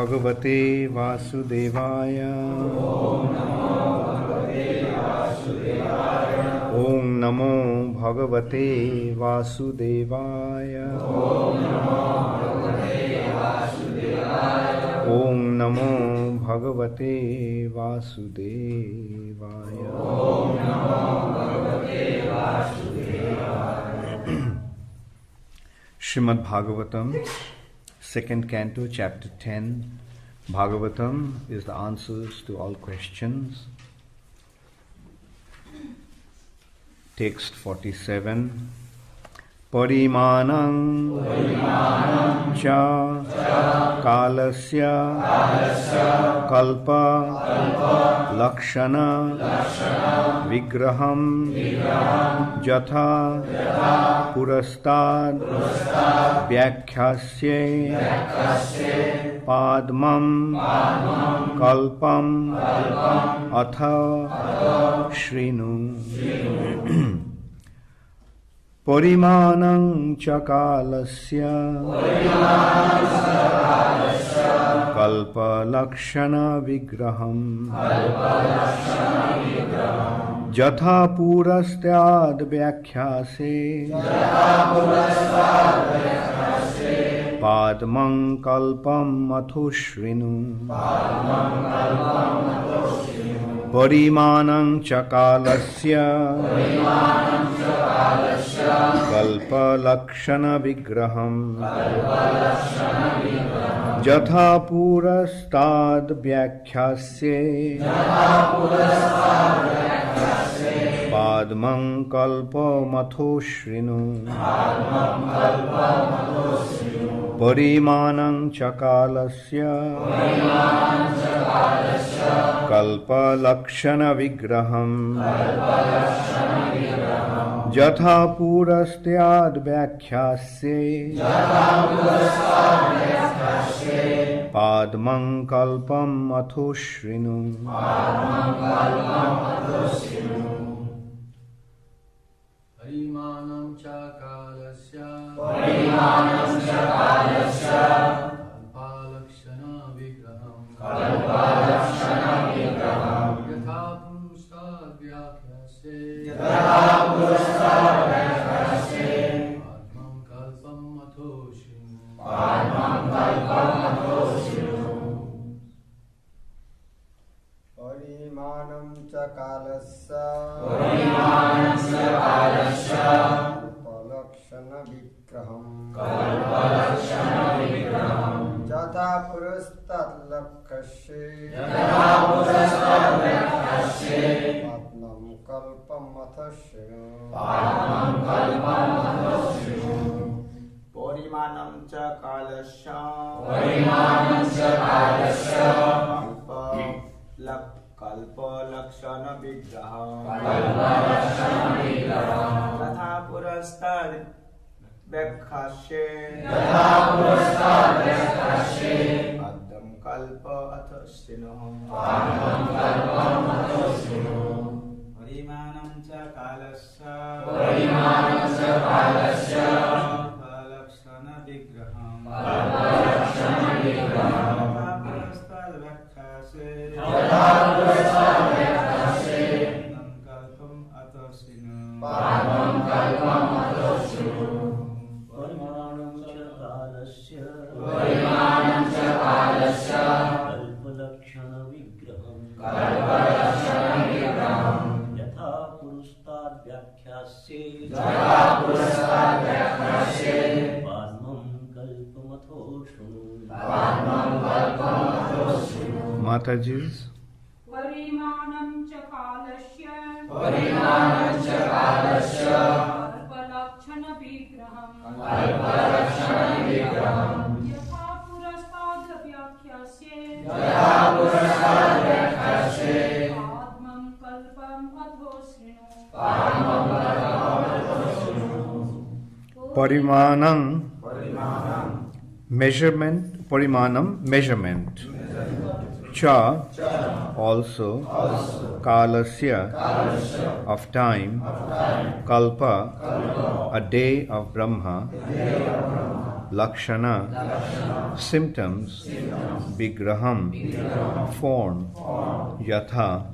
Bhagavate Vasudevaya. Om Namo Bhagavate Vasudevaya. Om Namo Bhagavate Vasudevaya. Srimad Bhagavatam, second canto, chapter 10. Bhagavatam is the answers to all questions. Text 47. Parimanam cha kalasya kalpa lakshana vigraham jatha purastad vyakhyasye padmam kalpam atha shrinu. Parimanam chakalasya kalpa lakshana vigraham jatha purastyad vyakhyase padmam kalpam atho-shrinu. Parimanam chakalasya kalpa lakshana vigraham jatha purastad vyakhyasye padmam kalpam atho-shrinu. Parimanam chakalasya kalpa lakshana vigraham jatha purastyad vyakhyasye padmam kalpam atho-shrinu. Parimanam chakalasya kalpa lakshana vigraham yatha purustad vyakhyase padmam kalpam atho-shrinu. Parimanam chakalasya kalpalakshana vigraham jatha purastad lakshye padmam kalpam atho-shrinu. Parimanam chakalasya kalpa lakshana vigraham jatha purastad vyakhyasye padmam kalpa atho-shrinu. Parimanam chakalasya kalpa lakshana vigraham jatha purastad vyakhyasye kalpam atho-shrinu. Parimanam chakalasya kalpalakshana vigraham yatha purustad vyakhyasye padmam kalpam atho-shrinu. Matajis. Parimanam chakalasya kalpalakshana vigraham yatha purastad vyakhyasye padmam kalpam atho-shrinu. Parimanam measurement. Parimanam measurement. Cha also kalasya of time, kalpa a day of Brahma, lakshana, symptoms, vigraham, form, yatha,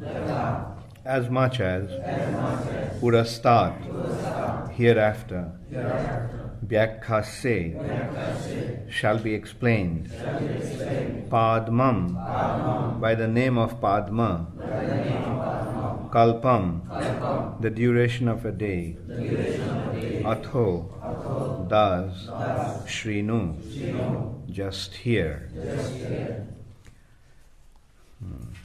as much as, purastat, hereafter, vyakkhase, shall be explained, padmam, by the name of Padma, kalpam, the duration of a day, atho, thus, shrinu, just hear.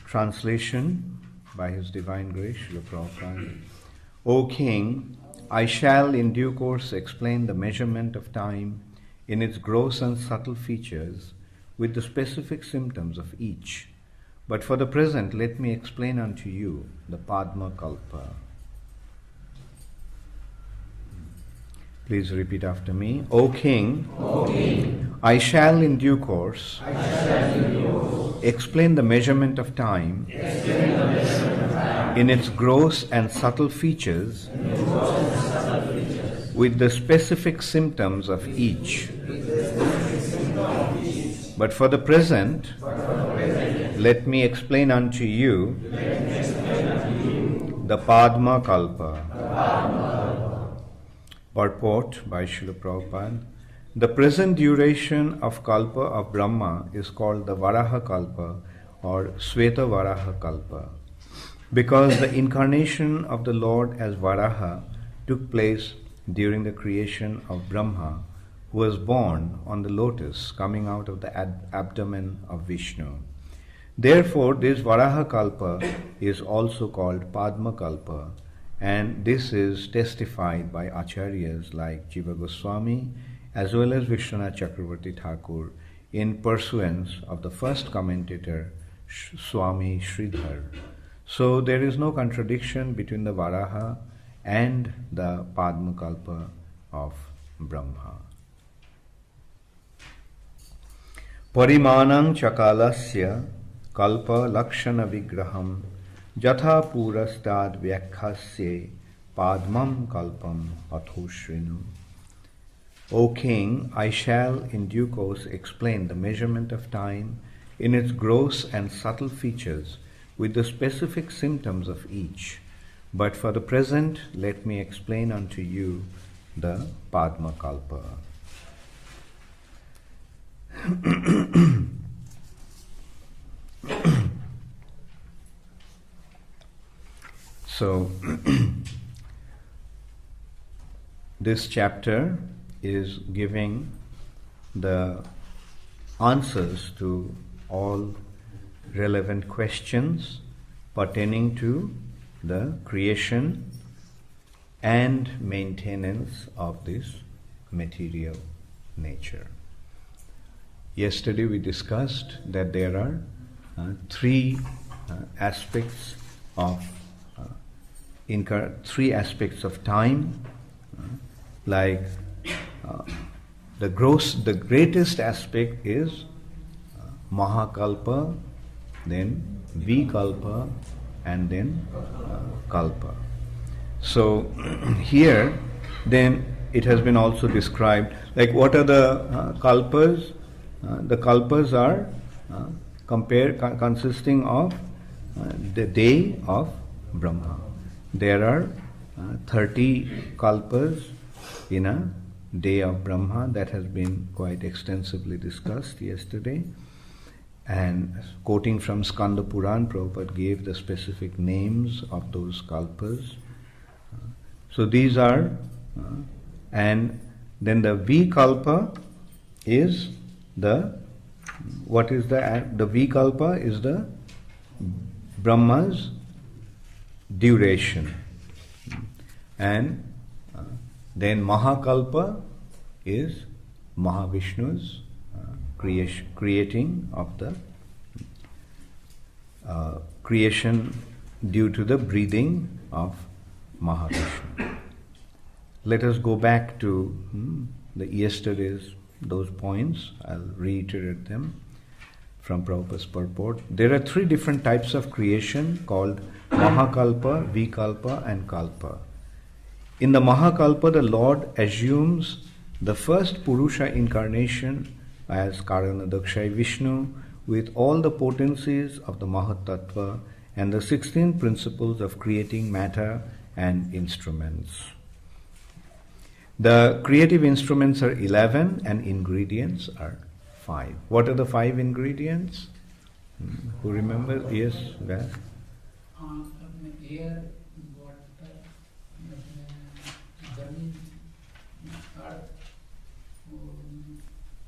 Translation by His Divine Grace, Srila Prabhupada. O King, I shall in due course explain the measurement of time in its gross and subtle features with the specific symptoms of each. But for the present, let me explain unto you the Padma Kalpa. Please repeat after me. O King, I shall in due course, explain the measurement of time in its gross and subtle features with the specific symptoms of each. But for the present, let me explain unto you the Padma Kalpa. Purport by Srila Prabhupada. The present duration of Kalpa of Brahma is called the Varaha Kalpa or Sweta Varaha Kalpa, because the incarnation of the Lord as Varaha took place during the creation of Brahma, who was born on the lotus coming out of the abdomen of Vishnu. Therefore, this Varaha Kalpa is also called Padma Kalpa, and this is testified by acharyas like Jiva Goswami as well as Vishwanath Chakravarti Thakur in pursuance of the first commentator Swami Sridhar. So there is no contradiction between the Varaha and the Padma Kalpa of Brahma. Parimanang chakalasya kalpa lakshana vigraham jatha purastad vyakkhasye padmam kalpam atho. O King, I shall in due course explain the measurement of time in its gross and subtle features with the specific symptoms of each. But for the present, let me explain unto you the Padma Kalpa. So, this chapter is giving the answers to all relevant questions pertaining to the creation and maintenance of this material nature. Yesterday we discussed that there are three aspects of time, like the greatest aspect is Mahakalpa, then Vikalpa, and then Kalpa. So here then it has been also described, like what are the Kalpas? The Kalpas are consisting of the day of Brahma. There are 30 Kalpas in a day of Brahma. That has been quite extensively discussed yesterday. And quoting from Skanda Puran, Prabhupada gave the specific names of those kalpas. So these are, and then the Vikalpa is the Vikalpa is the Brahma's duration. And then Mahakalpa is Mahavishnu's creating of the creation due to the breathing of Mahavishnu. Let us go back to the yesterday's those points. I'll reiterate them from Prabhupada's purport. There are three different types of creation called Mahakalpa, Vikalpa and Kalpa. In the Mahakalpa, the Lord assumes the first Purusha incarnation as Karanadakshay Vishnu with all the potencies of the Mahatattva and the 16 principles of creating matter and instruments. The creative instruments are 11 and ingredients are 5. What are the 5 ingredients? Who remembers? Yes, where? Air, water, Zameen, earth.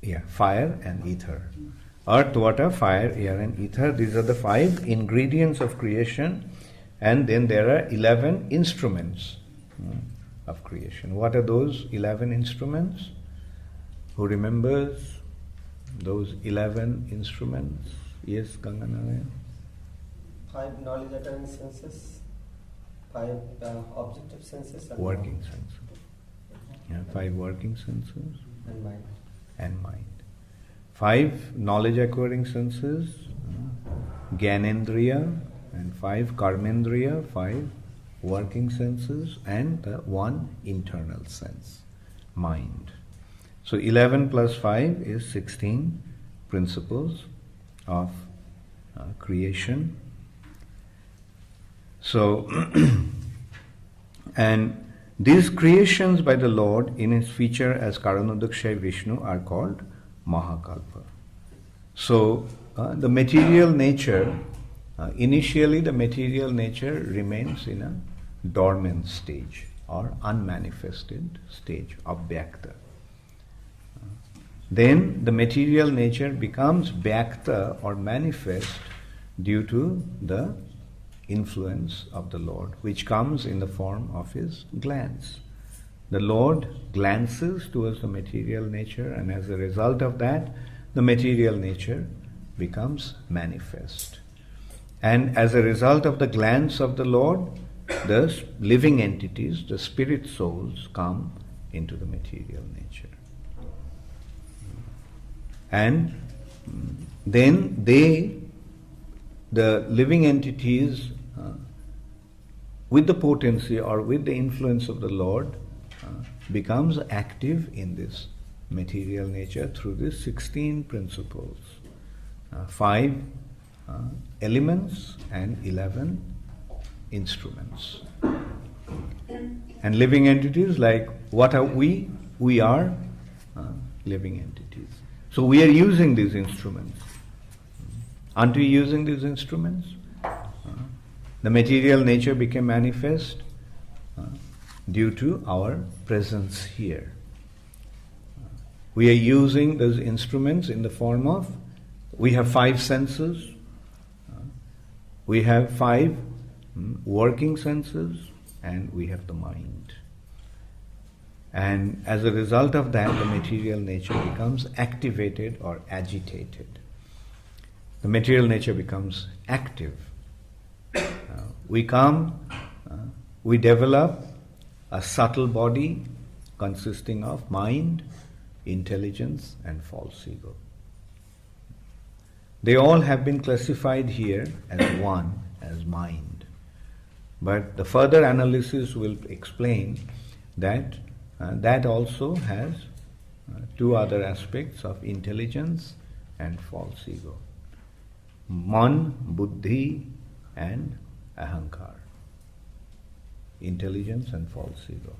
Yeah, fire and ether. Earth, water, fire, air and ether. These are the 5 ingredients of creation. And then there are 11 instruments of creation. What are those 11 instruments? Who remembers those 11 instruments? Yes, Ganganarayan? 5 knowledge attaining senses, 5 objective senses, and Working senses. Yeah, 5 working senses and mind. and mind. 5 knowledge acquiring senses, Gyanendriya, and 5 Karmendriya, 5 working senses, and the 1 internal sense, mind. So 11 plus 5 is 16 principles of creation. So, and these creations by the Lord in his feature as Karanadakshay Vishnu are called Mahakalpa. So, the material nature, initially the material nature remains in a dormant stage or unmanifested stage of Vyakta. Then the material nature becomes Vyakta or manifest due to the influence of the Lord, which comes in the form of his glance. The Lord glances towards the material nature, and as a result of that, the material nature becomes manifest. And as a result of the glance of the Lord, the living entities, the spirit souls, come into the material nature. And then the living entities, with the potency or with the influence of the Lord, becomes active in this material nature through these 16 principles, 5 elements and 11 instruments. And living entities, like what are we? We are living entities. So we are using these instruments. Aren't we using these instruments? The material nature became manifest due to our presence here. We are using those instruments in the form of, we have 5 senses, we have 5 working senses, and we have the mind. And as a result of that, the material nature becomes activated or agitated. The material nature becomes active. We develop a subtle body consisting of mind, intelligence, and false ego. They all have been classified here as one, as mind. But the further analysis will explain that that also has 2 other aspects of intelligence and false ego. Man, buddhi, and ahankar. Intelligence and false ego.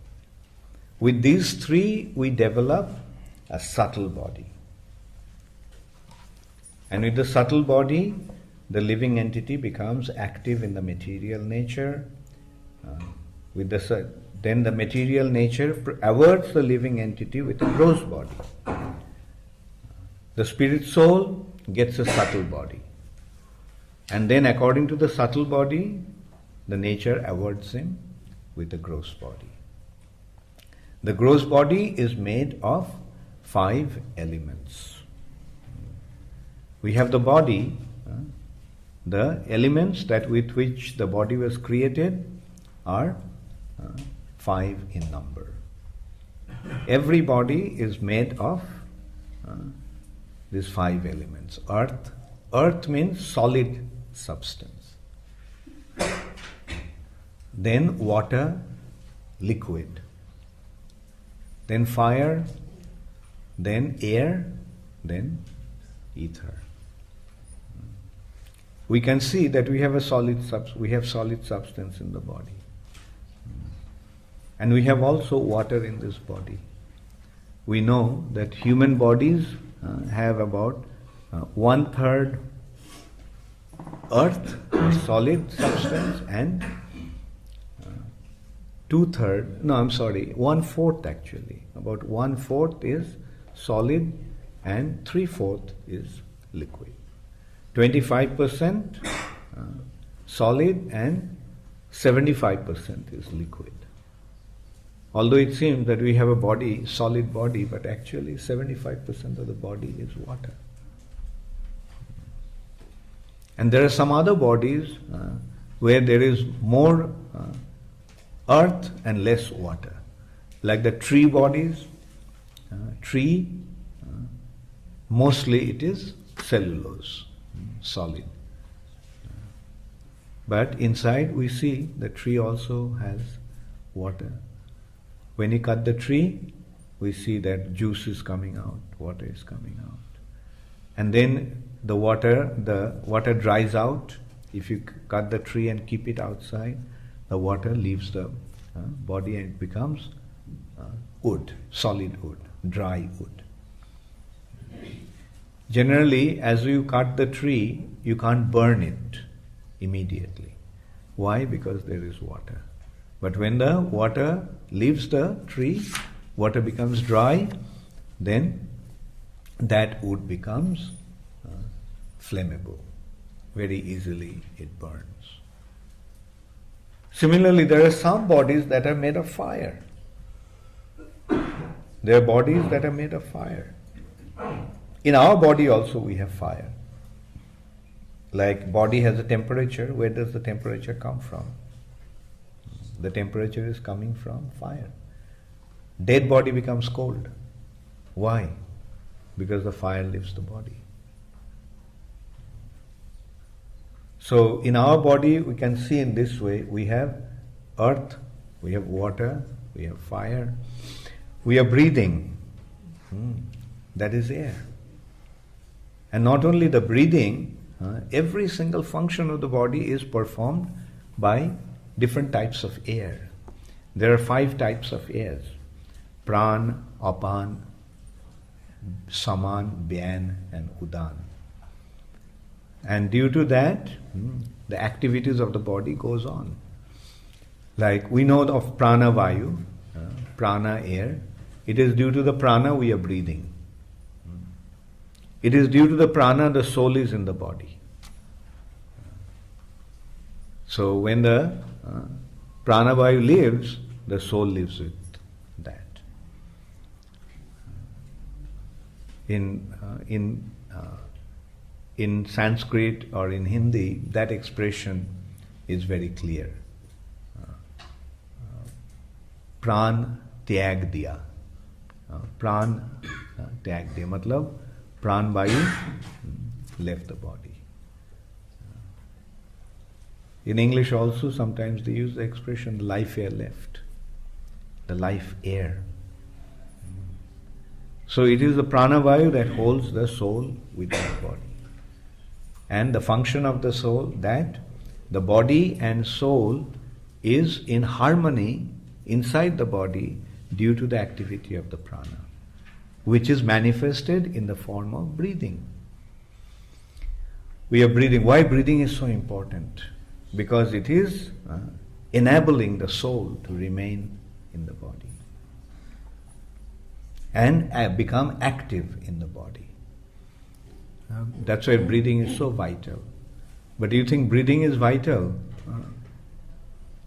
With these 3, we develop a subtle body. And with the subtle body, the living entity becomes active in the material nature. Then the material nature averts the living entity with a gross body. The spirit soul gets a subtle body. And then according to the subtle body, the nature averts him with the gross body. The gross body is made of 5 elements. We have the body, the elements that with which the body was created are 5 in number. Every body is made of these 5 elements. Earth. Earth means solid substance. Then water, liquid. Then fire, then air, then ether. We can see that we have solid substance in the body. And we have also water in this body. We know that human bodies have about 1/3 earth, or solid substance, and 1/4 actually. About 1/4 is solid and 3/4 is liquid. 25% solid and 75% is liquid. Although it seems that we have a body, solid body, but actually 75% of the body is water. And there are some other bodies where there is more earth and less water. Like the tree bodies, mostly it is cellulose, solid. But inside we see the tree also has water. When you cut the tree, we see that juice is coming out, water is coming out. And then the water dries out. If you cut the tree and keep it outside, the water leaves the body and it becomes wood, solid wood, dry wood. Generally, as you cut the tree, you can't burn it immediately. Why? Because there is water. But when the water leaves the tree, water becomes dry, then that wood becomes flammable. Very easily it burns. Similarly, there are some bodies that are made of fire. There are bodies that are made of fire. In our body also we have fire. Like body has a temperature, where does the temperature come from? The temperature is coming from fire. Dead body becomes cold. Why? Because the fire leaves the body. So in our body we can see in this way, we have earth, we have water, we have fire, we are breathing. That is air. And not only the breathing, every single function of the body is performed by different types of air. There are 5 types of airs: pran, apan, saman, byan, and udan. And due to that, the activities of the body goes on. Like we know of prana vayu, prana air. It is due to the prana we are breathing. It is due to the prana the soul is in the body. So when the prana vayu lives, the soul lives with that. In Sanskrit or in Hindi, that expression is very clear. Pran tyag diya. Pran tyag diya. Matlab, pran vayu left the body. In English also sometimes they use the expression life air left. The life air. So it is the prana vayu that holds the soul within the body. And the function of the soul, that the body and soul is in harmony inside the body due to the activity of the prana, which is manifested in the form of breathing. We are breathing. Why breathing is so important? Because it is enabling the soul to remain in the body and become active in the body. That's why breathing is so vital. But do you think breathing is vital?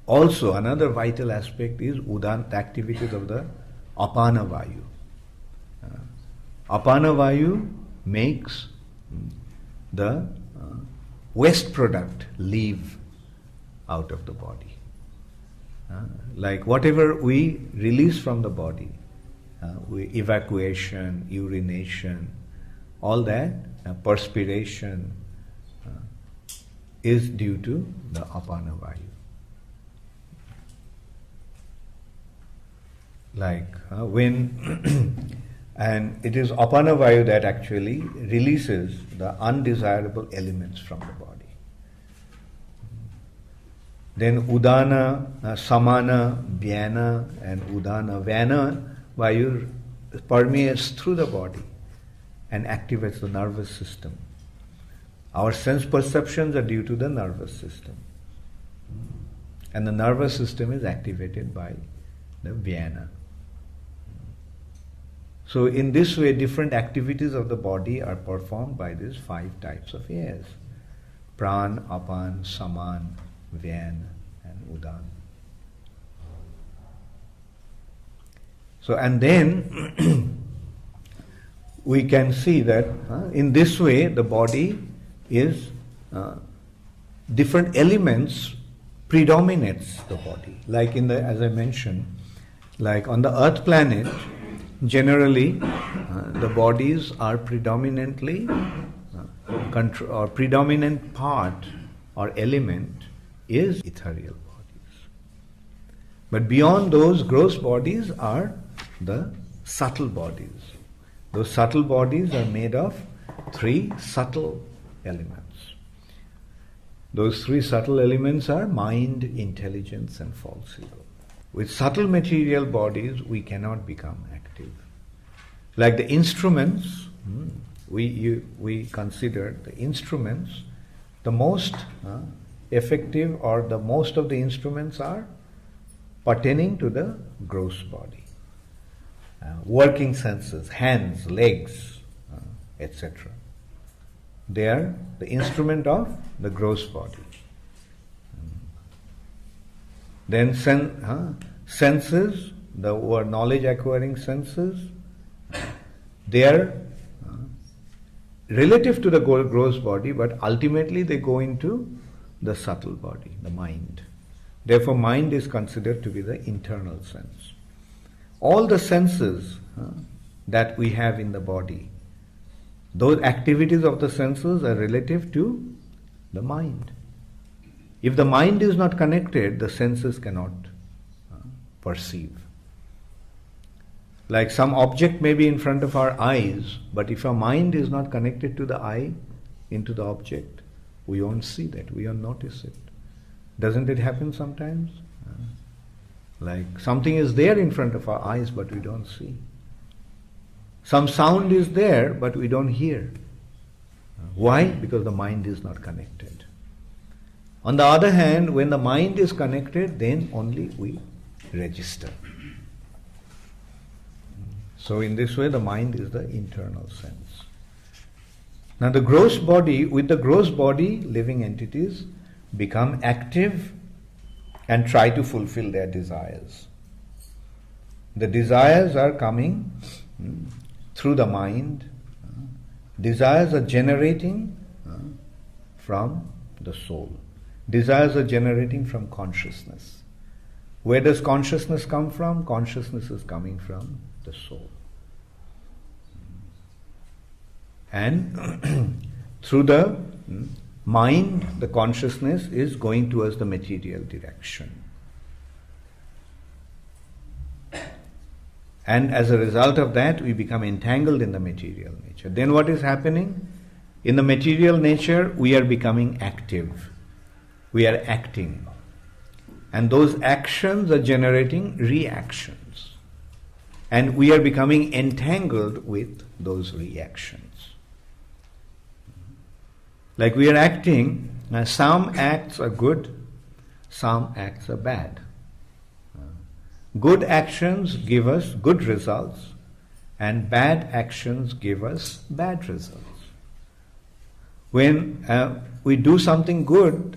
Also, another vital aspect is udan, the activities of the apana vayu. Apana vayu makes the waste product leave out of the body. Like whatever we release from the body, evacuation, urination, all that, perspiration is due to the apana vayu. Like when And it is apana vayu that actually releases the undesirable elements from the body. Then udana, samana, vyana, and udana, vyana vayu permeates through the body and activates the nervous system. Our sense perceptions are due to the nervous system. And the nervous system is activated by the vyana. So in this way, different activities of the body are performed by these 5 types of airs. Pran, apan, saman, vyan, and udan. So, and then we can see that in this way the body is, different elements predominates the body. Like in the, as I mentioned, like on the earth planet, generally the bodies are predominantly, or predominant part or element is ethereal bodies. But beyond those gross bodies are the subtle bodies. Those subtle bodies are made of 3 subtle elements. Those 3 subtle elements are mind, intelligence, and false ego. With subtle material bodies, we cannot become active. Like the instruments, we consider the instruments, the most effective, or the most of the instruments are pertaining to the gross body. Working senses, hands, legs, etc. They are the instrument of the gross body. Then senses, the knowledge acquiring senses, they are relative to the gross body, but ultimately they go into the subtle body, the mind. Therefore, mind is considered to be the internal sense. All the senses that we have in the body, those activities of the senses are relative to the mind. If the mind is not connected, the senses cannot perceive. Like some object may be in front of our eyes, but if our mind is not connected to the eye, into the object, we won't see that, we won't notice it. Doesn't it happen sometimes? Like something is there in front of our eyes, but we don't see. Some sound is there, but we don't hear. Why? Because the mind is not connected. On the other hand, when the mind is connected, then only we register. So in this way, the mind is the internal sense. Now the gross body, with the gross body, living entities become active and try to fulfill their desires. The desires are coming through the mind. Desires are generating from the soul. Desires are generating from consciousness. Where does consciousness come from? Consciousness is coming from the soul. And through the mind, the consciousness is going towards the material direction. And as a result of that, we become entangled in the material nature. Then what is happening? In the material nature, we are becoming active. We are acting. And those actions are generating reactions. And we are becoming entangled with those reactions. Like we are acting, some acts are good, some acts are bad. Good actions give us good results, and bad actions give us bad results. When we do something good,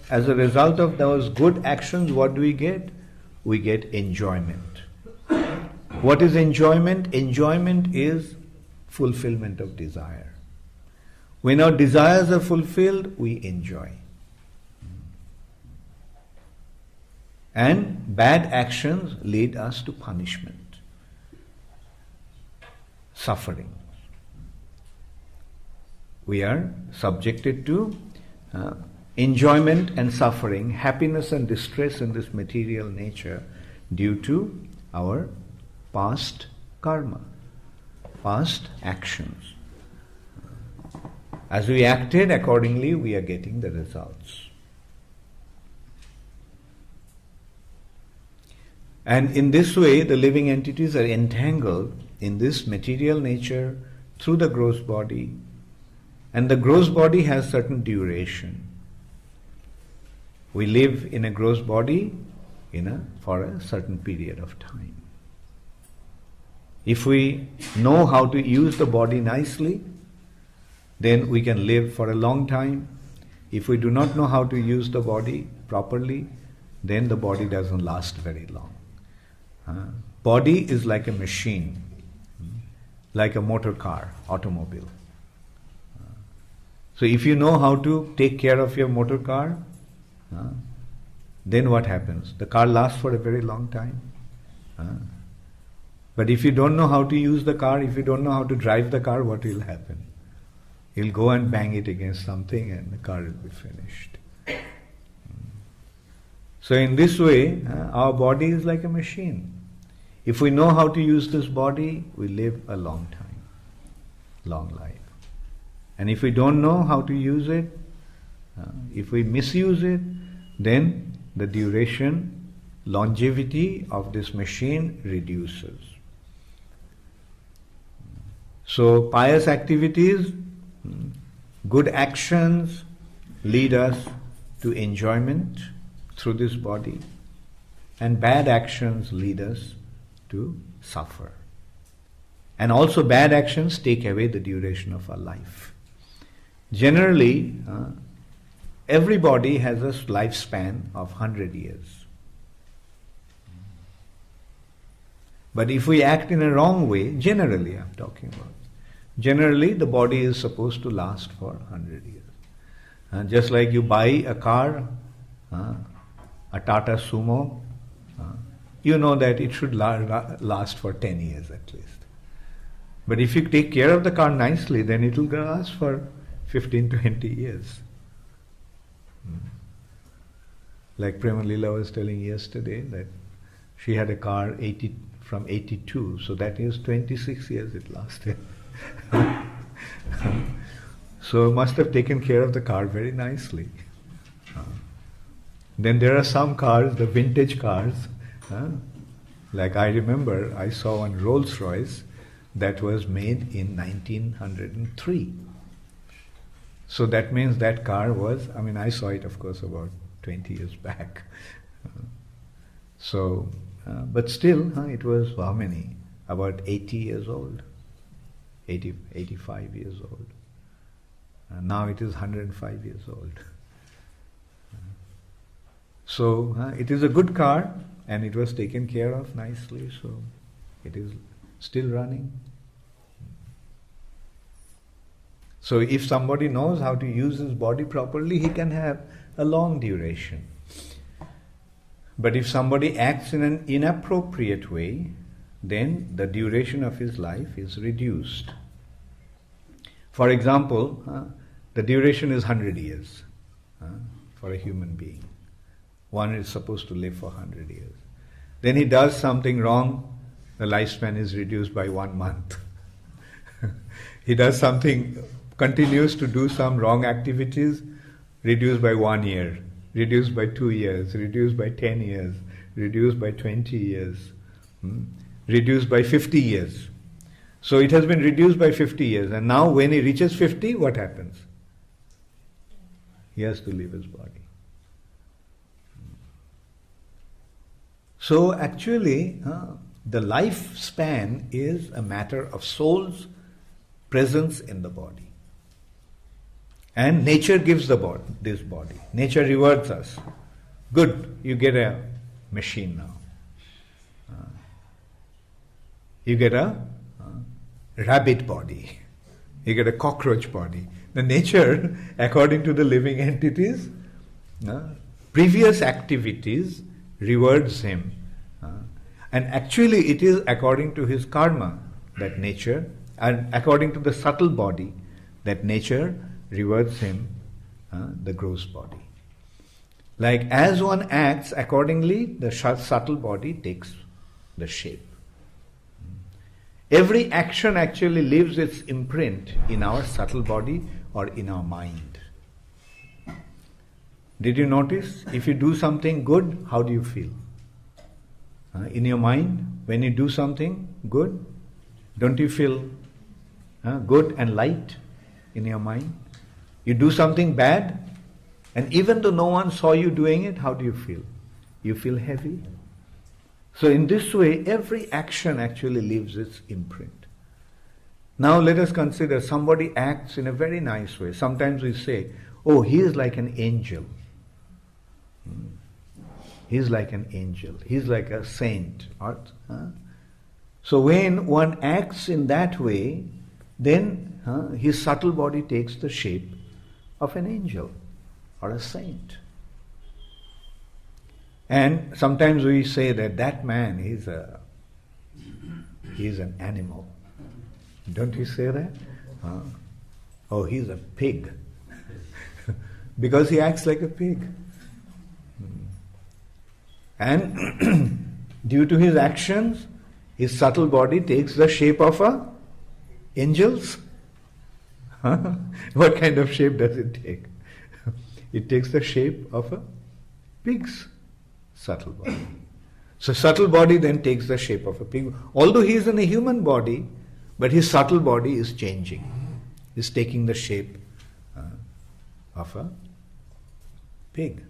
as a result of those good actions, what do we get? We get enjoyment. What is enjoyment? Enjoyment is fulfillment of desire. When our desires are fulfilled, we enjoy. And bad actions lead us to punishment, suffering. We are subjected to enjoyment and suffering, happiness and distress in this material nature due to our past karma. past actions. As we acted, accordingly we are getting the results. And in this way, the living entities are entangled in this material nature through the gross body, and the gross body has certain duration. We live in a gross body for a certain period of time. If we know how to use the body nicely, then we can live for a long time. If we do not know how to use the body properly, then the body doesn't last very long. Body is like a machine, like a motor car, automobile. So if you know how to take care of your motor car, then what happens? The car lasts for a very long time. But if you don't know how to use the car, if you don't know how to drive the car, what will happen? You'll go and bang it against something and the car will be finished. So in this way, our body is like a machine. If we know how to use this body, we live a long time, long life. And if we don't know how to use it, if we misuse it, then the duration, longevity of this machine reduces. So pious activities, good actions lead us to enjoyment through this body, and bad actions lead us to suffer. And also bad actions take away the duration of our life. Generally, everybody has a lifespan of 100 years. But if we act in a wrong way, generally I'm talking about, generally the body is supposed to last for 100 years. Just like you buy a car, a Tata Sumo, you know that it should last for 10 years at least. But if you take care of the car nicely, then it will last for 15, 20 years. Like Prema Lila was telling yesterday that she had a car from 82, so that is 26 years it lasted. So must have taken care of the car very nicely. Then there are some cars, the vintage cars, like I remember I saw one Rolls Royce that was made in 1903. So that means that car was, I saw it of course about 20 years back. But still, it was how many? About 80 years old, 85 years old. Now it is 105 years old. So it is a good car and it was taken care of nicely, so it is still running. So if somebody knows how to use his body properly, he can have a long duration. But if somebody acts in an inappropriate way, then the duration of his life is reduced. For example, the duration is 100 years for a human being. One is supposed to live for 100 years. Then he does something wrong, the lifespan is reduced by 1 month. He does something, continues to do some wrong activities, reduced by 1 year, reduced by 2 years, reduced by 10 years, reduced by 20 years, reduced by 50 years. So it has been reduced by 50 years, and now when he reaches 50, what happens? He has to leave his body. So actually, the lifespan is a matter of soul's presence in the body. And nature gives this body. Nature rewards us. Good, you get a machine now. You get a rabbit body. You get a cockroach body. The nature, according to the living entities, previous activities rewards him. And actually it is according to his karma that nature, and according to the subtle body, that nature rewards him the gross body. Like as one acts accordingly, the subtle body takes the shape. Every action actually leaves its imprint in our subtle body or in our mind. Did you notice? If you do something good, how do you feel? In your mind, when you do something good, don't you feel good and light in your mind? You do something bad, and even though no one saw you doing it, how do you feel? You feel heavy. So in this way, every action actually leaves its imprint. Now let us consider somebody acts in a very nice way. Sometimes we say, oh, he is like an angel. He's like an angel. He's like a saint. So when one acts in that way, then his subtle body takes the shape of an angel or a saint. And sometimes we say that man he's an animal. Don't you say that? Oh, he's a pig. Because he acts like a pig. And due to his actions, his subtle body takes the shape of a angel's. What kind of shape does it take? It takes the shape of a pig's subtle body. So subtle body then takes the shape of a pig. Although he is in a human body, but his subtle body is changing. Is taking the shape of a pig.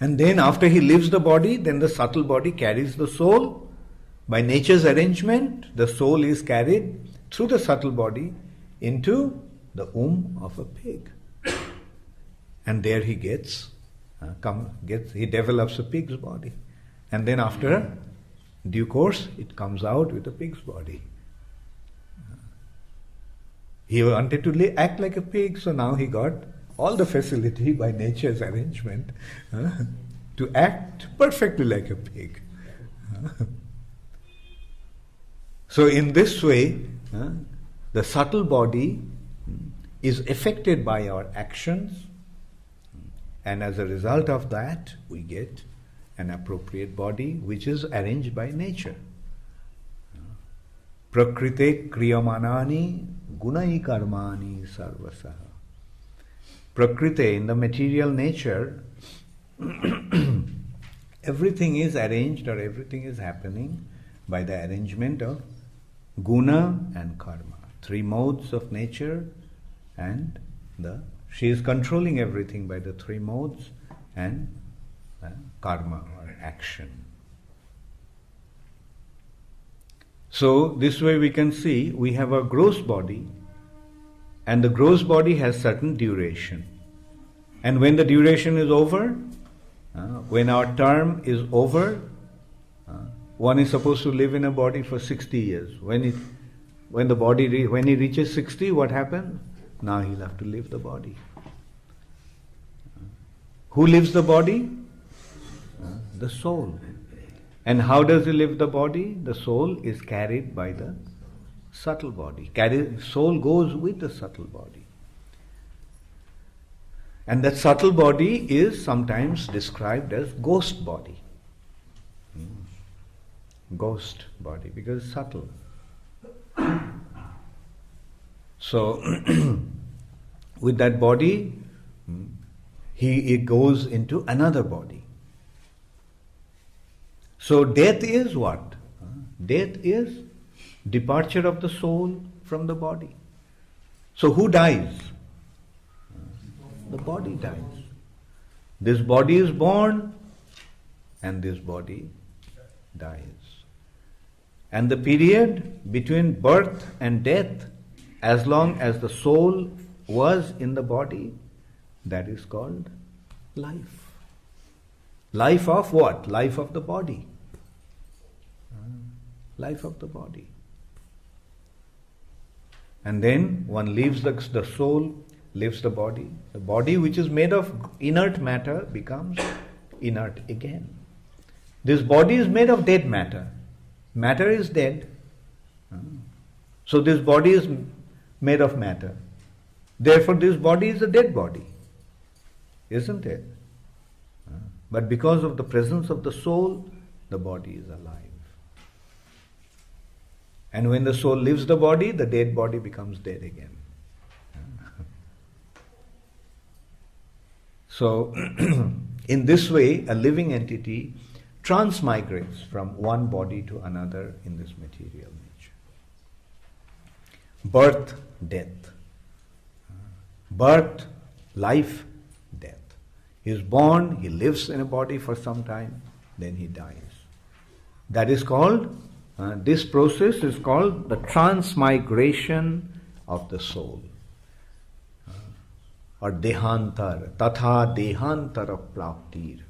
And then after he leaves the body, then the subtle body carries the soul. By nature's arrangement, the soul is carried through the subtle body into the womb of a pig. And there he he develops a pig's body. And then after due course, it comes out with a pig's body. He wanted to act like a pig, so now he got all the facility by nature's arrangement to act perfectly like a pig. So in this way, the subtle body is affected by our actions, and as a result of that, we get an appropriate body which is arranged by nature. Prakrite kriyamanani gunai karmani sarvasaha. Prakrite, in the material nature, everything is arranged or everything is happening by the arrangement of guna and karma. Three modes of nature, and she is controlling everything by the three modes and karma or action. So this way we can see we have a gross body, and the gross body has certain duration. And when the duration is over, when our term is over, one is supposed to live in a body for 60 years. When he reaches 60, what happens? Now he'll have to leave the body. Who lives the body? The soul. And how does he live the body? The soul is carried by the subtle body. Soul goes with the subtle body. And that subtle body is sometimes described as ghost body. Ghost body, because it's subtle. So, with that body, he goes into another body. So death is what? Death is departure of the soul from the body. So who dies? The body dies. This body is born and this body dies. And the period between birth and death, as long as the soul was in the body, that is called life. Life of what? Life of the body. Life of the body. And then one leaves the soul, leaves the body. The body which is made of inert matter becomes inert again. This body is made of dead matter. Matter is dead. So this body is made of matter. Therefore this body is a dead body. Isn't it? But because of the presence of the soul, the body is alive. And when the soul leaves the body dead body becomes dead again. So, in this way, a living entity transmigrates from one body to another in this material nature. Birth, death. Birth, life, death. He is born, he lives in a body for some time, then he dies. That is called, this process is called the transmigration of the soul. Or dehantar, tatha dehantara praptir.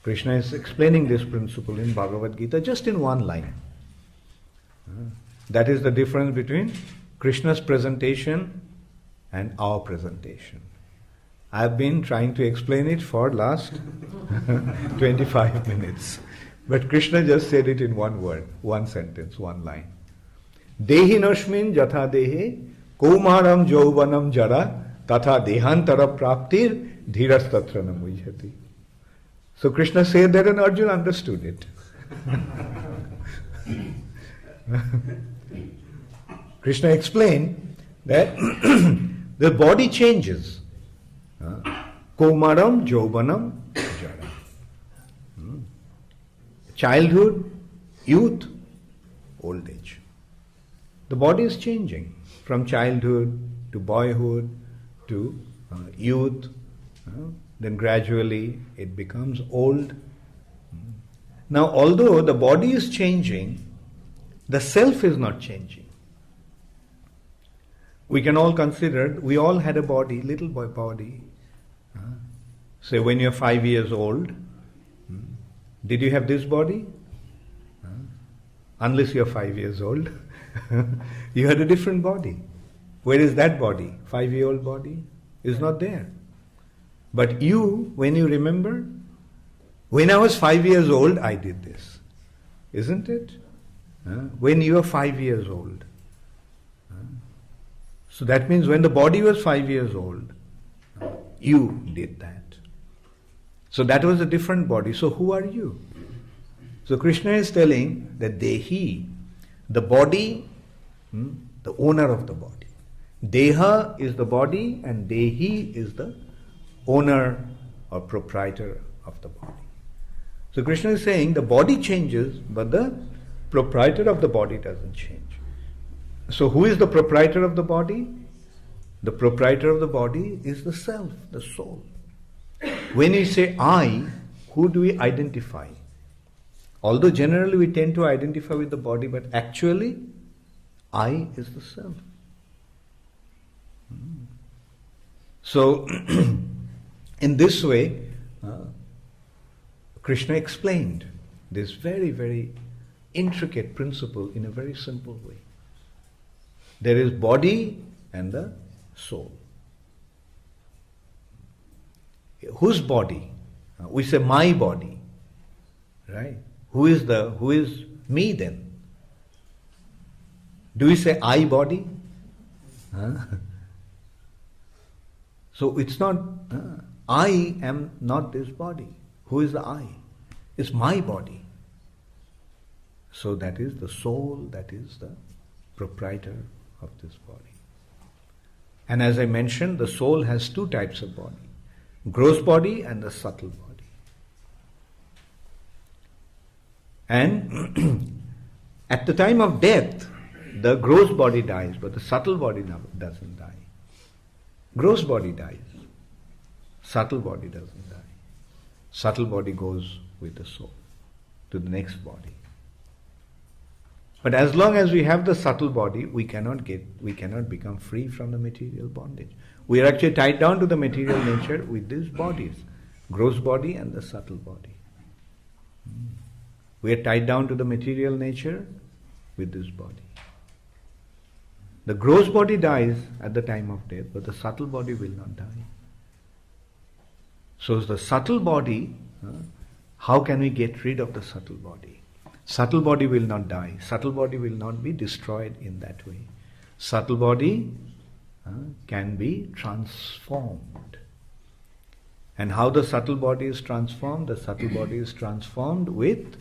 Krishna is explaining this principle in Bhagavad Gita just in one line. That is the difference between Krishna's presentation and our presentation. I have been trying to explain it for last 25 minutes. But Krishna just said it in one word, one sentence, one line. Dehi nashmin jatha dehe Kaumaram jauvanam jara tatha dehantara praptir dhiras tatra namujhati. So Krishna said that and Arjuna understood it. Krishna explained that the body changes. Kaumaram jauvanam jara. Childhood, youth, old age. The body is changing. From childhood to boyhood to youth, then gradually it becomes old. Now, although the body is changing, the self is not changing. We can all consider, we all had a body, little boy body. Say when you're 5 years old, did you have this body? Unless you're 5 years old. You had a different body. Where is that body? 5-year-old body is not there. But you, when you remember, when I was 5 years old, I did this. Isn't it? When you were 5 years old. So that means when the body was 5 years old, you did that. So that was a different body. So who are you? So Krishna is telling that Dehi, the body, the owner of the body. Deha is the body and Dehi is the owner or proprietor of the body. So Krishna is saying the body changes but the proprietor of the body doesn't change. So who is the proprietor of the body? The proprietor of the body is the self, the soul. When we say I, who do we identify? Although generally we tend to identify with the body, but actually I is the self. So in this way, Krishna explained this very, very intricate principle in a very simple way. There is body and the soul. Whose body? We say my body, right? Who is me then? Do we say I body? So it's not, I am not this body. Who is the I? It's my body. So that is the soul, that is the proprietor of this body. And as I mentioned, the soul has two types of body. Gross body and the subtle body. And at the time of death, the gross body dies, but the subtle body doesn't die. Gross body dies. Subtle body doesn't die. Subtle body goes with the soul to the next body. But as long as we have the subtle body, we cannot become free from the material bondage. We are actually tied down to the material nature with these bodies, gross body and the subtle body. We are tied down to the material nature with this body. The gross body dies at the time of death, but the subtle body will not die. So the subtle body, how can we get rid of the subtle body? Subtle body will not die. Subtle body will not be destroyed in that way. Subtle body can be transformed. And how the subtle body is transformed? The subtle body is transformed with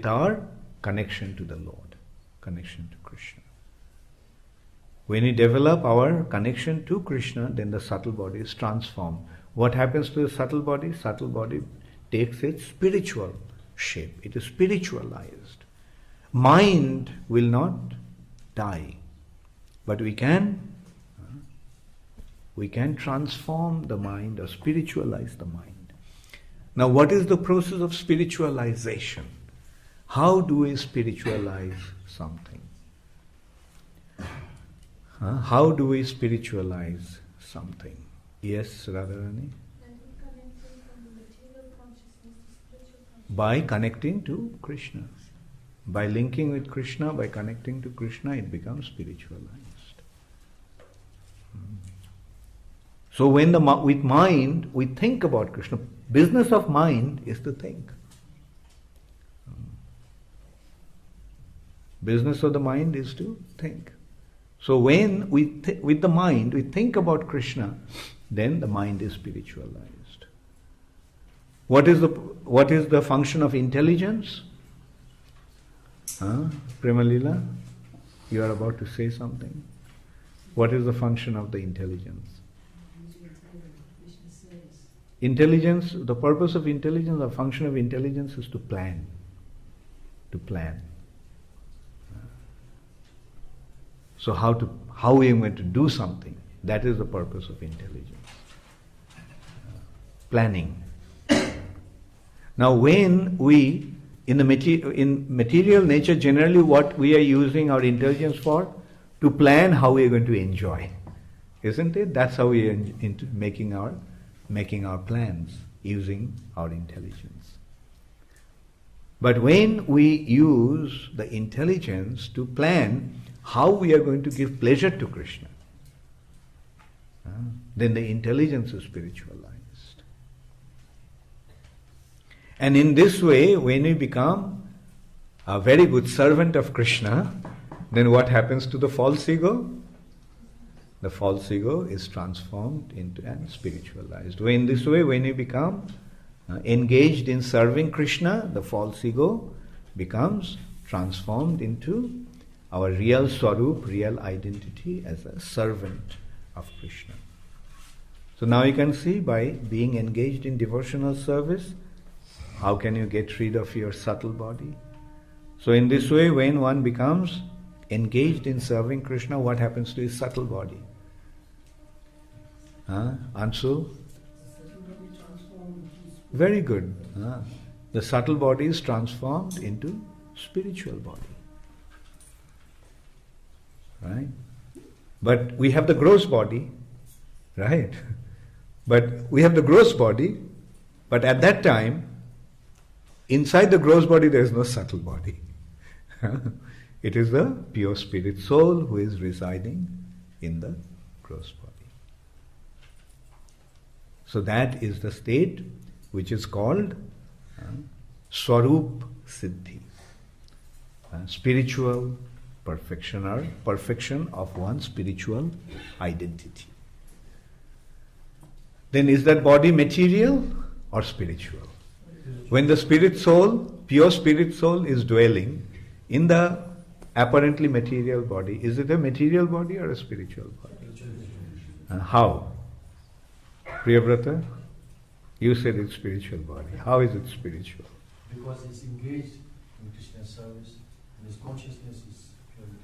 our connection to the Lord, connection to Krishna. When we develop our connection to Krishna, then the subtle body is transformed. What happens to the subtle body? Subtle body takes its spiritual shape. It is spiritualized. Mind will not die, but we can transform the mind or spiritualize the mind. Now, what is the process of spiritualization? How do we spiritualize something? How do we spiritualize something? Yes, Radharani? By connecting to Krishna. By linking with Krishna, by connecting to Krishna, it becomes spiritualized. So when with mind, we think about Krishna. Business of mind is to think. Business of the mind is to think. So when with the mind we think about Krishna, then the mind is spiritualized. What is the function of intelligence? Premalila, you are about to say something. What is the function of the intelligence? Intelligence, the purpose of intelligence, the function of intelligence is to plan. To plan. So how we are going to do something, that is the purpose of intelligence. Planning. Now when we, in material nature, generally what we are using our intelligence for? To plan how we are going to enjoy. Isn't it? That's how we are making our plans, using our intelligence. But when we use the intelligence to plan how we are going to give pleasure to Krishna, then the intelligence is spiritualized. And in this way, when we become a very good servant of Krishna, then what happens to the false ego? The false ego is transformed into and spiritualized. In this way, when we become engaged in serving Krishna, the false ego becomes transformed into our real swarup, real identity as a servant of Krishna. So now you can see, by being engaged in devotional service, how can you get rid of your subtle body? So in this way, when one becomes engaged in serving Krishna, what happens to his subtle body? Ansu? Very good. The subtle body is transformed into spiritual body. Right? But we have the gross body, right? But we have the gross body, but at that time, inside the gross body there is no subtle body. It is the pure spirit soul who is residing in the gross body. So that is the state which is called Swarup Siddhi, spiritual perfection, or perfection of one's spiritual identity. Then is that body material or spiritual? When the spirit soul, pure spirit soul, is dwelling in the apparently material body, is it a material body or a spiritual body? How? Priyabrata, you said it's spiritual body. How is it spiritual? Because it's engaged in Krishna's service, and his consciousness is purely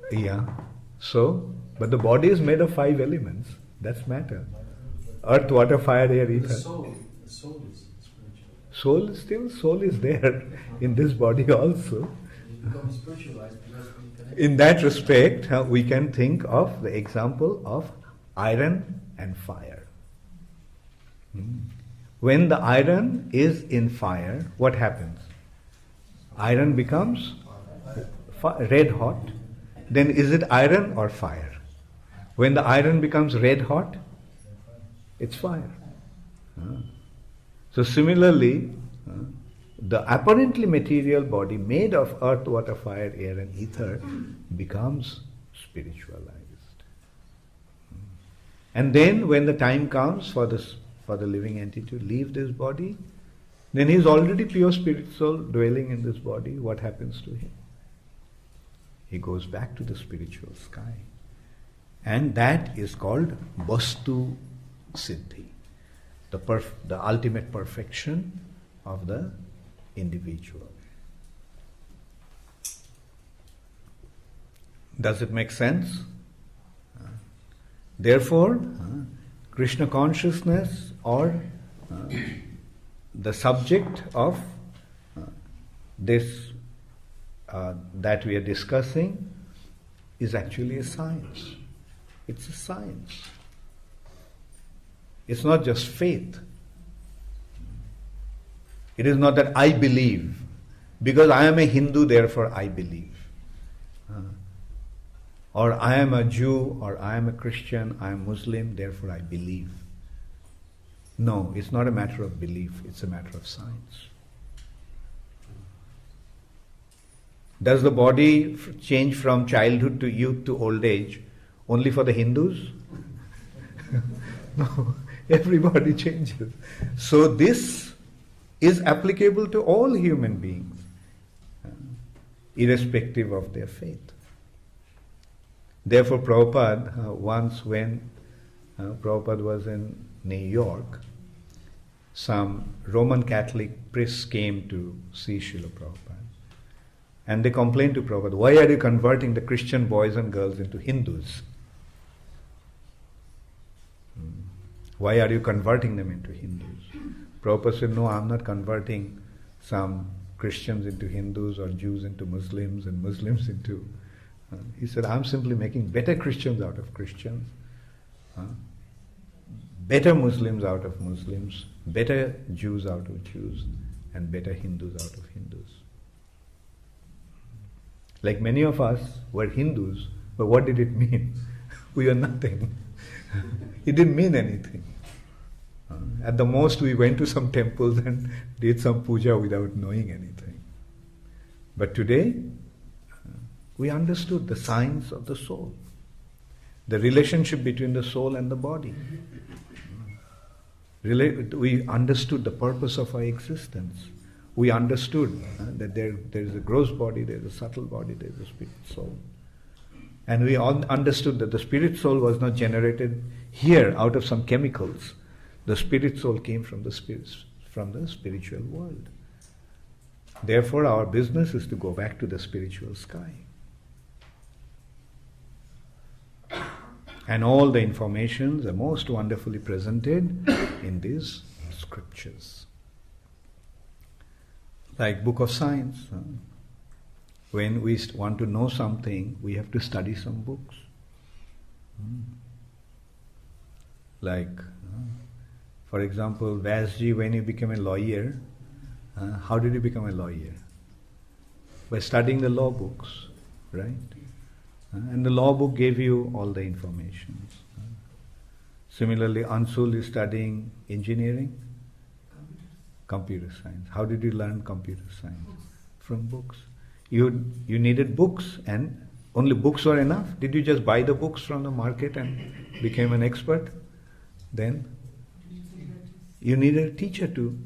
Krishna. Yeah. So, but the body is made of 5 elements. That's matter. Earth, water, fire, air, ether. The soul is spiritual. Soul is there in this body also. It becomes spiritualized because we connect. In that respect, we can think of the example of iron and fire. When the iron is in fire, what happens? Iron becomes red hot. Then is it iron or fire? When the iron becomes red hot, it's fire. So similarly, the apparently material body made of earth, water, fire, air and ether becomes spiritualized. And then when the time comes for the living entity to leave this body, then he is already pure spirit soul dwelling in this body. What happens to him? He goes back to the spiritual sky. And that is called Vastu Siddhi, the ultimate perfection of the individual. Does it make sense? Therefore, Krishna consciousness or the subject of this that we are discussing is actually a science. It's a science. It's not just faith. It is not that I believe. Because I am a Hindu, therefore I believe. Or I am a Jew, or I am a Christian, I am Muslim, therefore I believe. No, it's not a matter of belief, it's a matter of science. Does the body change from childhood to youth to old age only for the Hindus? No, everybody changes. So this is applicable to all human beings, irrespective of their faith. Therefore, Prabhupada, once when Prabhupada was in New York, some Roman Catholic priests came to see Srila Prabhupada. And they complained to Prabhupada, why are you converting the Christian boys and girls into Hindus? Why are you converting them into Hindus? Prabhupada said, no, I'm not converting some Christians into Hindus or Jews into Muslims and Muslims into... he said, I'm simply making better Christians out of Christians, better Muslims out of Muslims, better Jews out of Jews, and better Hindus out of Hindus. Like many of us were Hindus, but what did it mean? We were nothing. It didn't mean anything. At the most, we went to some temples and did some puja without knowing anything. But today, we understood the science of the soul, the relationship between the soul and the body. We understood the purpose of our existence. We understood that there is a gross body, there is a subtle body, there is a spirit soul. And we all understood that the spirit soul was not generated here out of some chemicals. The spirit soul came from the spiritual world. Therefore, our business is to go back to the spiritual sky. And all the informations are most wonderfully presented in these scriptures. Like Book of Science. When we want to know something, we have to study some books. Like, for example, Vyasji, when he became a lawyer, how did he become a lawyer? By studying the law books, right? And the law book gave you all the information. Similarly, Ansul is studying engineering, computer science. How did you learn computer science? From books. You needed books, and only books were enough. Did you just buy the books from the market and became an expert? Then you needed a teacher to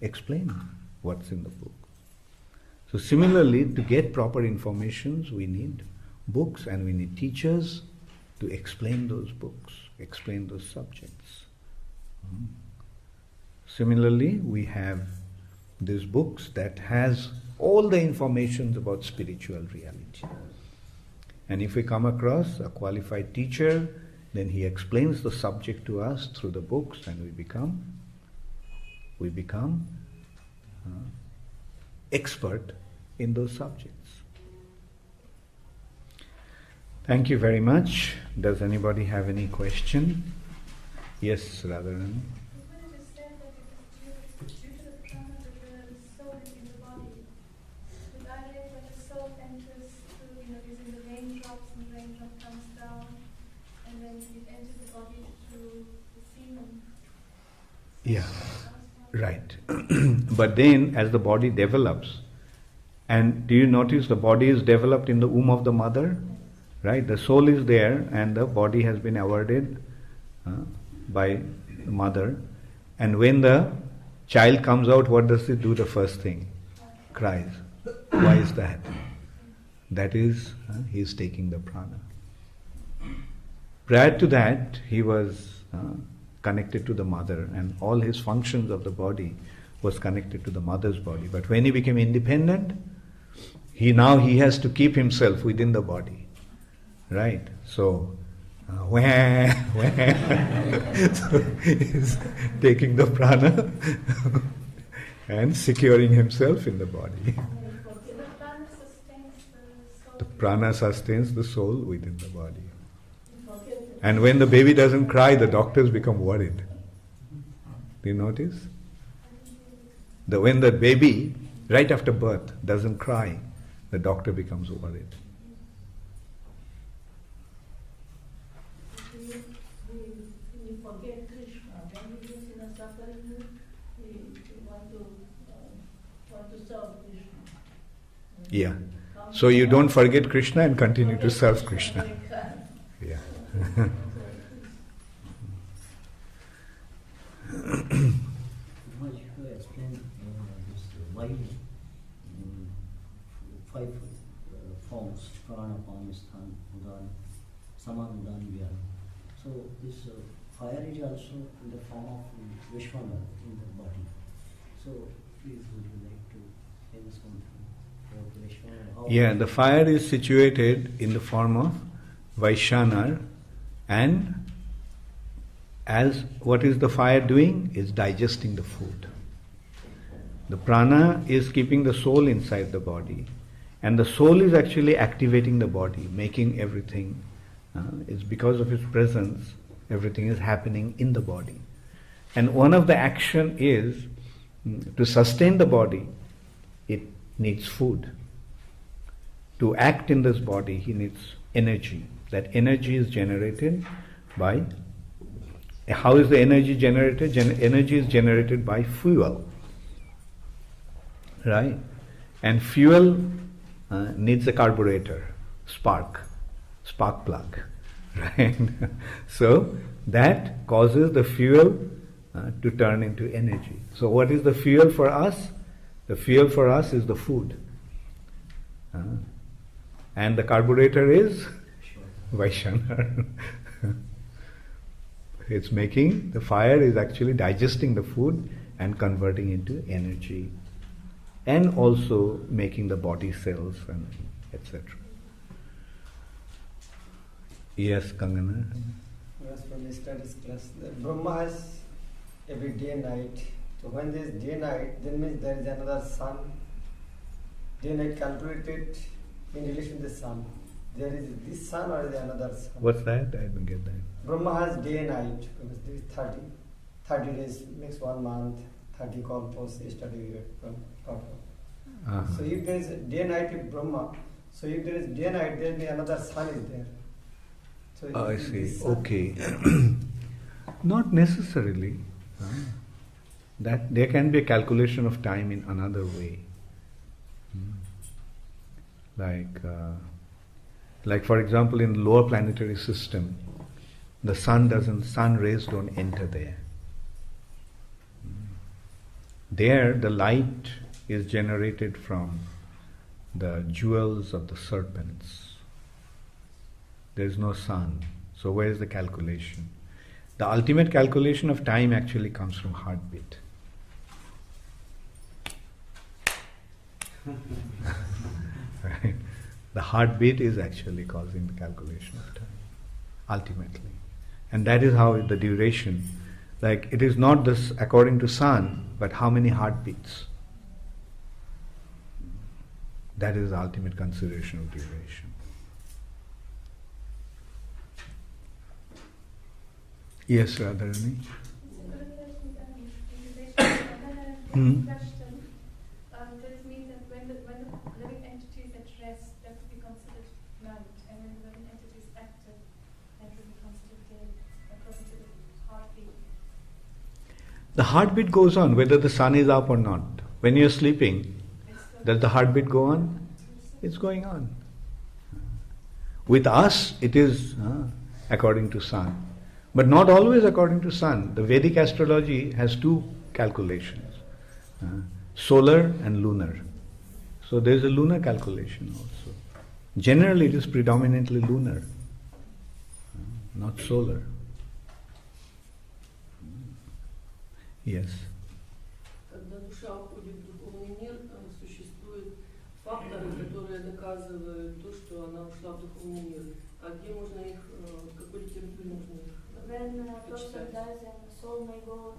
explain what's in the book. So similarly, to get proper information, we need books and we need teachers to explain those books, explain those subjects. Similarly, we have these books that has all the information about spiritual reality. And if we come across a qualified teacher, then he explains the subject to us through the books, and we become expert in those subjects. Thank you very much. Does anybody have any question? Yes, Radharan. Yeah, right. But then as the body develops, and do you notice the body is developed in the womb of the mother? Right? The soul is there and the body has been awarded by the mother. And when the Child comes out, what does it do the first thing? Cries. Why is that? That is, he is taking the prana. Prior to that, he was connected to the mother, and all his functions of the body was connected to the mother's body. But when he became independent, he has to keep himself within the body. Right? So, so he's taking the prana and securing himself in the body. The prana sustains the soul within the body. And when the baby doesn't cry, the doctors become worried. Do you notice? When the baby, right after birth, doesn't cry, the doctor becomes worried. We forget Krishna. When we is in a suffering mood, we want to serve Krishna. Yeah. So you don't forget Krishna and continue to serve Krishna. Yeah. Much you explained this why five forms: prana, pamisthan, udan, saman, udan, vyana. So this fire is also in the form of Vishwana in the body. So please, would you like to tell something about Vishwana? Yeah, the fire is situated in the form of Vaishnavar, and as what is the fire doing? Is digesting the food. The prana is keeping the soul inside the body, and the soul is actually activating the body, making everything. It's because of his presence, everything is happening in the body. And one of the action is to sustain the body, it needs food. To act in this body, he needs energy. That energy is generated by, how is the energy generated? Energy is generated by fuel. Right? And fuel needs a carburetor, spark plug. Right? So that causes the fuel to turn into energy. So what is the fuel for us? The fuel for us is the food. And the carburetor is Vaishnavar. It's making, the fire is actually digesting the food and converting into energy, and also making the body cells and etc. Yes, Kangana? Yes, from yesterday's class, the Brahma has every day and night. So when there is day night, then means there is another sun. Day night calculated in relation to the sun. There is this sun or is another sun. What's that? I didn't get that. Brahma has day and night because there is 30 days makes 1 month, 30 kalpas, yesterday we talked about. So if there is day and night in Brahma, so if there is day and night, there will be another sun is there. So I see. Okay. Not necessarily. That there can be a calculation of time in another way. Like for example, in lower planetary system, the sun rays don't enter there. There, the light is generated from the jewels of the serpents. There is no sun. So where is the calculation? The ultimate calculation of time actually comes from heartbeat. Right? The heartbeat is actually causing the calculation of time, ultimately. And that is how the duration, like it is not this according to sun, but how many heartbeats. That is the ultimate consideration of duration. Yes, Radharani? Does it mean that when the living entity is at rest, that would be considered night, and when the living entity is active, that would be considered day, according to the heartbeat? The heartbeat goes on whether the sun is up or not. When you're sleeping, does the heartbeat go on? It's going on. With us, it is according to sun. But not always according to sun. The Vedic astrology has two calculations. solar and lunar. So there is a lunar calculation also. Generally it is predominantly lunar, not solar. Yes. Когда душа уходит в духовный мир, существуют факторы, которые доказывают то, что она ушла в духовный мир. А где можно их, в какой литературе можно их When a person почитать? dies and soul may go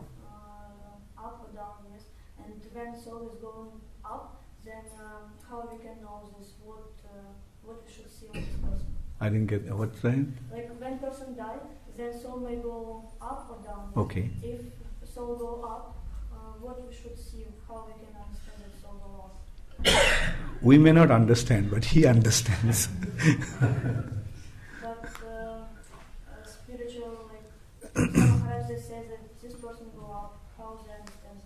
up or down, yes. And when soul is going up, then how we can know this? What we should see on this person? I didn't get what's that? Like when person dies, then soul may go up or down. Okay. If soul go up, what we should see? How we can understand that soul go up? We may not understand, but he understands. But spiritual, like sometimes they say that this person go up. How they understand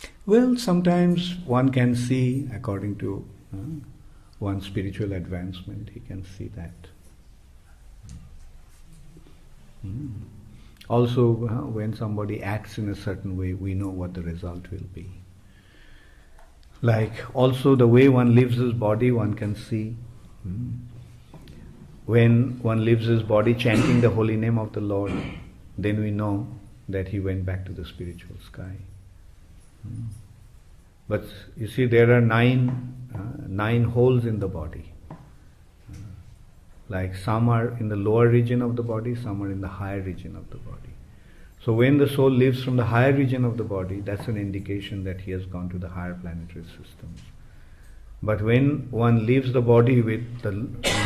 this? Well, sometimes one can see, according to one's spiritual advancement, he can see that. Also, when somebody acts in a certain way, we know what the result will be. Like also the way one leaves his body, one can see. When one leaves his body chanting the holy name of the Lord, then we know that he went back to the spiritual sky. But you see, there are nine holes in the body. Like some are in the lower region of the body, some are in the higher region of the body. So when the soul leaves from the higher region of the body, that's an indication that he has gone to the higher planetary systems. But when one leaves the body with the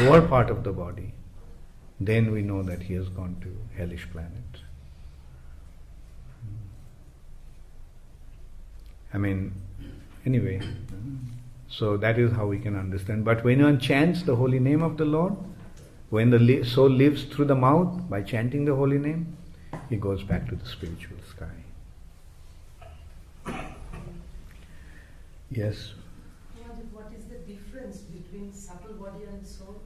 lower part of the body, then we know that he has gone to hellish planet. I mean, anyway, so that is how we can understand. But when one chants the holy name of the Lord, when the soul lives through the mouth by chanting the holy name, he goes back to the spiritual sky. Yes? What is the difference between subtle body and soul?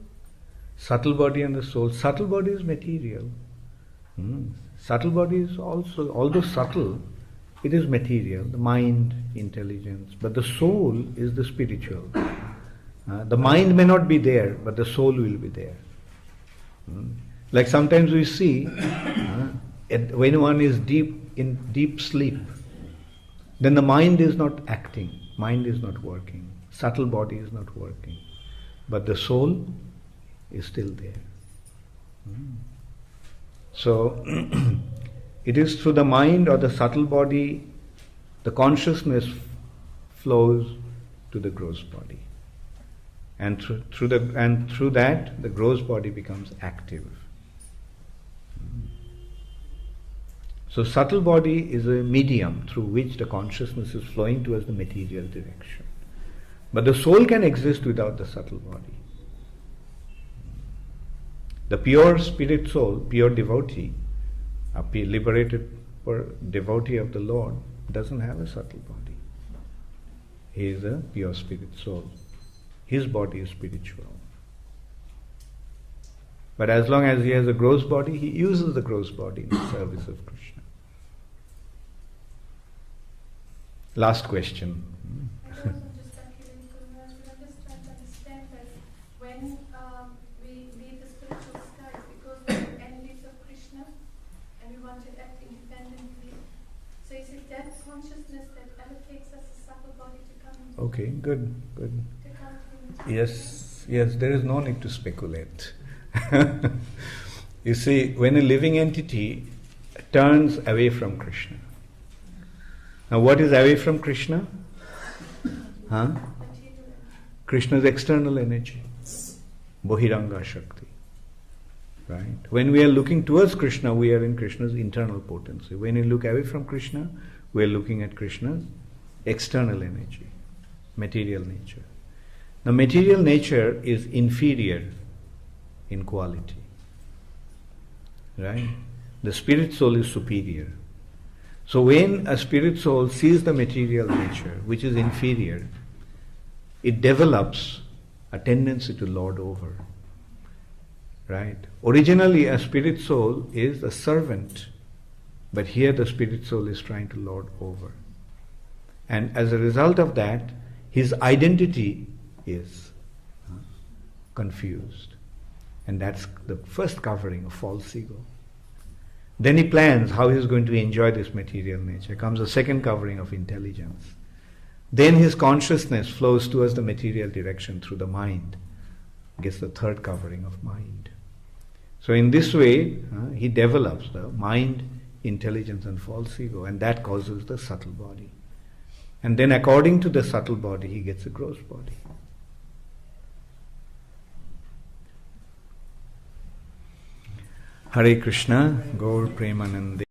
Subtle body and the soul. Subtle body is material. Subtle body is also, although subtle, it is material, the mind, intelligence, but the soul is the spiritual. The mind may not be there, but the soul will be there. Like sometimes we see, when one is in deep sleep, then the mind is not acting, mind is not working, subtle body is not working, but the soul is still there. So, it is through the mind or the subtle body, the consciousness flows to the gross body. And through that, the gross body becomes active. So subtle body is a medium through which the consciousness is flowing towards the material direction. But the soul can exist without the subtle body. The pure spirit soul, pure devotee, a liberated devotee of the Lord, doesn't have a subtle body. He is a pure spirit soul. His body is spiritual. But as long as he has a gross body, he uses the gross body in the service of Krishna. Last question. I'm just trying to understand that when we leave the spiritual skies because we're enemies of Krishna and we want to act independently, so is it that consciousness that allocates us a subtle body to come into Okay, good. to come to Yes, there is no need to speculate. You see, when a living entity turns away from Krishna. Now what is away from Krishna? Krishna's external energy. Bohiranga Shakti. Right? When we are looking towards Krishna, we are in Krishna's internal potency. When we look away from Krishna, we are looking at Krishna's external energy, material nature. Now material nature is inferior in quality. Right? The spirit soul is superior. So when a spirit soul sees the material nature, which is inferior, it develops a tendency to lord over. Right? Originally a spirit soul is a servant, but here the spirit soul is trying to lord over. And as a result of that, his identity is confused. And that's the first covering of false ego. Then he plans how he's going to enjoy this material nature. Comes the second covering of intelligence. Then his consciousness flows towards the material direction through the mind. Gets the third covering of mind. So in this way, he develops the mind, intelligence and false ego, and that causes the subtle body. And then according to the subtle body, he gets a gross body. Hare Krishna, Gaur Premanande.